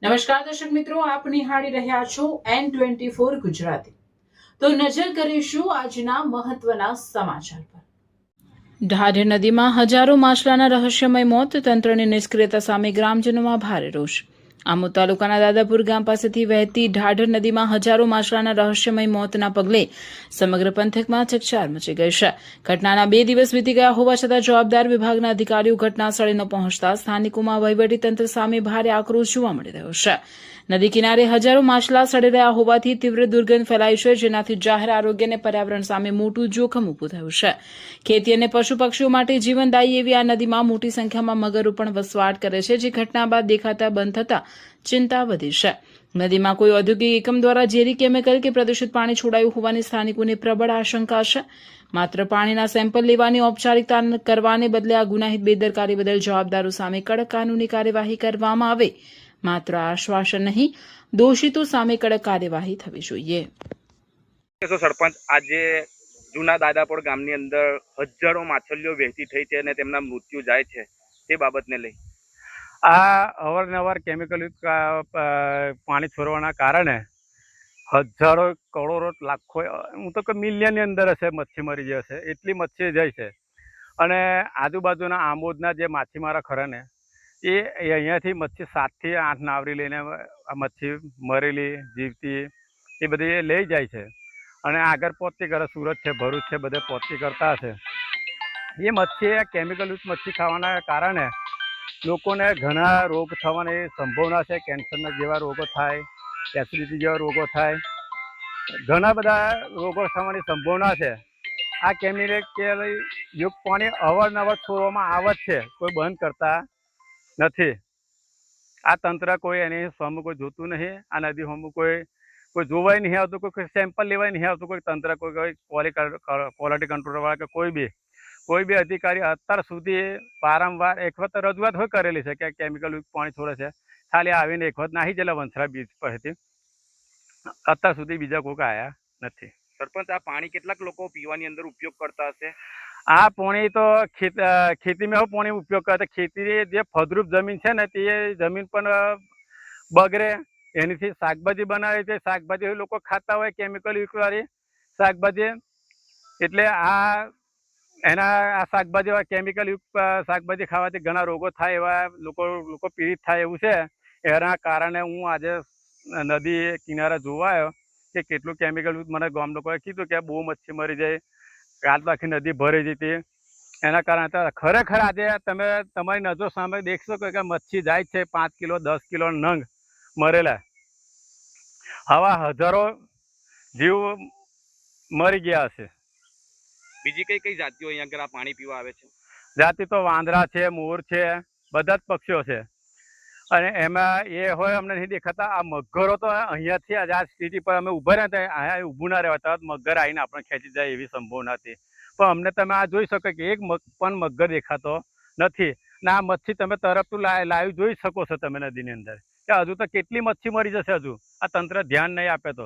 નમસ્કાર દર્શક મિત્રો, આપ નિહાળી રહ્યા છો N24 ગુજરાતી। તો નજર કરીશું આજના મહત્વના સમાચાર પર। ઢાઢર નદીમાં હજારો માછલાના રહસ્યમય મોત, તંત્રની નિષ્ક્રિયતા સામે ગ્રામજનોમાં ભારે રોષ। આમોદ તાલુકાના દાદાપુર ગામ પાસેથી વહેતી ઢાઢર નદીમાં હજારો માછલાના રહસ્યમય મોતના પગલે સમગ્ર પંથકમાં ચકચાર મચી ગઈ છે। ઘટનાના 2 દિવસ વીતી ગયા હોવા છતાં જવાબદાર વિભાગના અધિકારીઓ ઘટના સ્થળે ન પહોંચતા સ્થાનિકોમાં વહીવટીતંત્ર સામે ભારે આક્રોશ જોવા મળી રહ્યો છે। નદી કિનારે હજારો માછલા સડી રહ્યા હોવાથી તીવ્ર દુર્ગંધ ફેલાઈ છે, જેનાથી જાહેર આરોગ્ય અને પર્યાવરણ સામે મોટું જોખમ ઊભું થયું છે। ખેતી અને પશુ પક્ષીઓ માટે જીવનદાયી એવી આ નદીમાં મોટી સંખ્યામાં મગરો પણ વસવાટ કરે છે, જે ઘટના બાદ દેખાતા બંધ થતા ચિંતા વધી છે। નદીમાં કોઈ ઔદ્યોગિક એકમ દ્વારા ઝેરી કેમિકલ કે પ્રદૂષિત પાણી છોડાયું હોવાની સ્થાનિકોને પ્રબળ આશંકા છે। માત્ર પાણીના સેમ્પલ લેવાની ઔપચારિકતા કરવાને બદલે આ ગુનાહિત બેદરકારી બદલ જવાબદારો સામે કડક કાનૂની કાર્યવાહી કરવામાં આવે। માત્ર આશ્વાસન નહીં, દોષિતો સામે કડક કાર્યવાહી થવી જોઈએ। સરપંચ, આજે જૂના દાદાપુર ગામની અંદર હજારો માછલીઓ વહેતી થઈ છે અને તેમના મૃત્યુ જાય છે, તે બાબતને લઈ આ અવારનવાર કેમિકલયુક્ત પાણી છોડવાના કારણે હજારો કરોડો લાખો, હું તો કે મિલિયનની અંદર હશે મચ્છી મરી જાય છે, એટલી મચ્છી જાય છે। અને આજુબાજુના આમોદના જે માછીમારા ખરા ને એ અહીંયાથી મચ્છી 7 થી 8 નાવરી લઈને આ મચ્છી મરેલી જીવતી એ બધી લઈ જાય છે અને આગળ પહોંચતી કરે, સુરત છે, ભરૂચ છે, બધે પહોંચતી કરતા હશે। એ મચ્છી કેમિકલયુક્ત મચ્છી ખાવાના કારણે લોકોને ઘણા રોગ થવાની સંભાવના છે। કેન્સરના જેવા રોગો થાય, એસિડિટી જેવા રોગો થાય, ઘણા બધા રોગો થવાની સંભાવના છે। આ કેમિકલયુક્ત પાણી અવારનવાર છોડવામાં આવે જ છે, કોઈ બંધ કરતા નથી। આ તંત્ર કોઈ એની સામે કોઈ જોતું નહીં, આ નદી સામે કોઈ જોવાય નહીં આવતું, કોઈ સેમ્પલ લેવાય નહીં આવતું, કોઈ તંત્ર કોઈ ક્વોલિટી કંટ્રોલવાળા કે કોઈ બી અધિકારી અત્યાર સુધી વારંવાર એક વખત રજૂઆત હોય કરેલી છે કે કેમિકલયુક્ત પાણી છોડે છે, ખાલી આવીને એક વખત નાહી ગયેલા વંસરા બીચ પરથી, અત્યાર સુધી બીજા કોઈ આવ્યા નથી। સરપંચ, આ પાણી કેટલાક લોકો પીવાની અંદર ઉપયોગ કરતા હશે? આ પાણી તો ખેતીમાં પાણી ઉપયોગ કરે, ખેતી જે ફળદ્રુપ જમીન છે ને તે જમીન પણ બગડે, એનીથી શાકભાજી બનાવે છે, શાકભાજી લોકો ખાતા હોય કેમિકલયુક્ત વાળી શાકભાજી, એટલે આ શાકભાજી કેમિકલયુક્ત શાકભાજી ખાવાથી ઘણા રોગો થાય, એવા લોકો પીડિત થાય એવું છે। એના કારણે હું આજે નદી કિનારે જોવા આવ્યો કે કેટલું કેમિકલયુક્ત, મને ગામ લોકોએ કીધું કે બહુ મચ્છી મરી જાય, કાલ તો આખી નદી ભરાઈ જતી। એના કારણે ખરેખર આજે તમે તમારી નજર સામે દેખશો કે મચ્છી જાય છે 5 કિલો 10 કિલો નંગ મરેલા, આવા હજારો જીવ મરી ગયા હશે। બીજી કઈ કઈ જાતિઓ અહીંયા આગળ આ પાણી પીવા આવે છે? જાતિ તો વાંદરા છે, મોર છે, બધા જ પક્ષીઓ છે, અને એમાં એ હોય અમને નહીં દેખાતા। આ મગરો તો અહીંયાથી આ સ્થિતિ પર અમે ઊભા રહ્યા હતા, અહીંયા ઊભું ના રહેવા, તરત મગર આવીને આપણે ખેંચી જાય એવી સંભાવના હતી, પણ અમને તમે આ જોઈ શકો કે એક પણ મગર દેખાતો નથી। ને આ મચ્છી તમે તરફથી લાઈવ જોઈ શકો છો તમે નદીની અંદર કે હજુ તો કેટલી મચ્છી મરી જશે હજુ આ તંત્ર ધ્યાન નહીં આપે તો।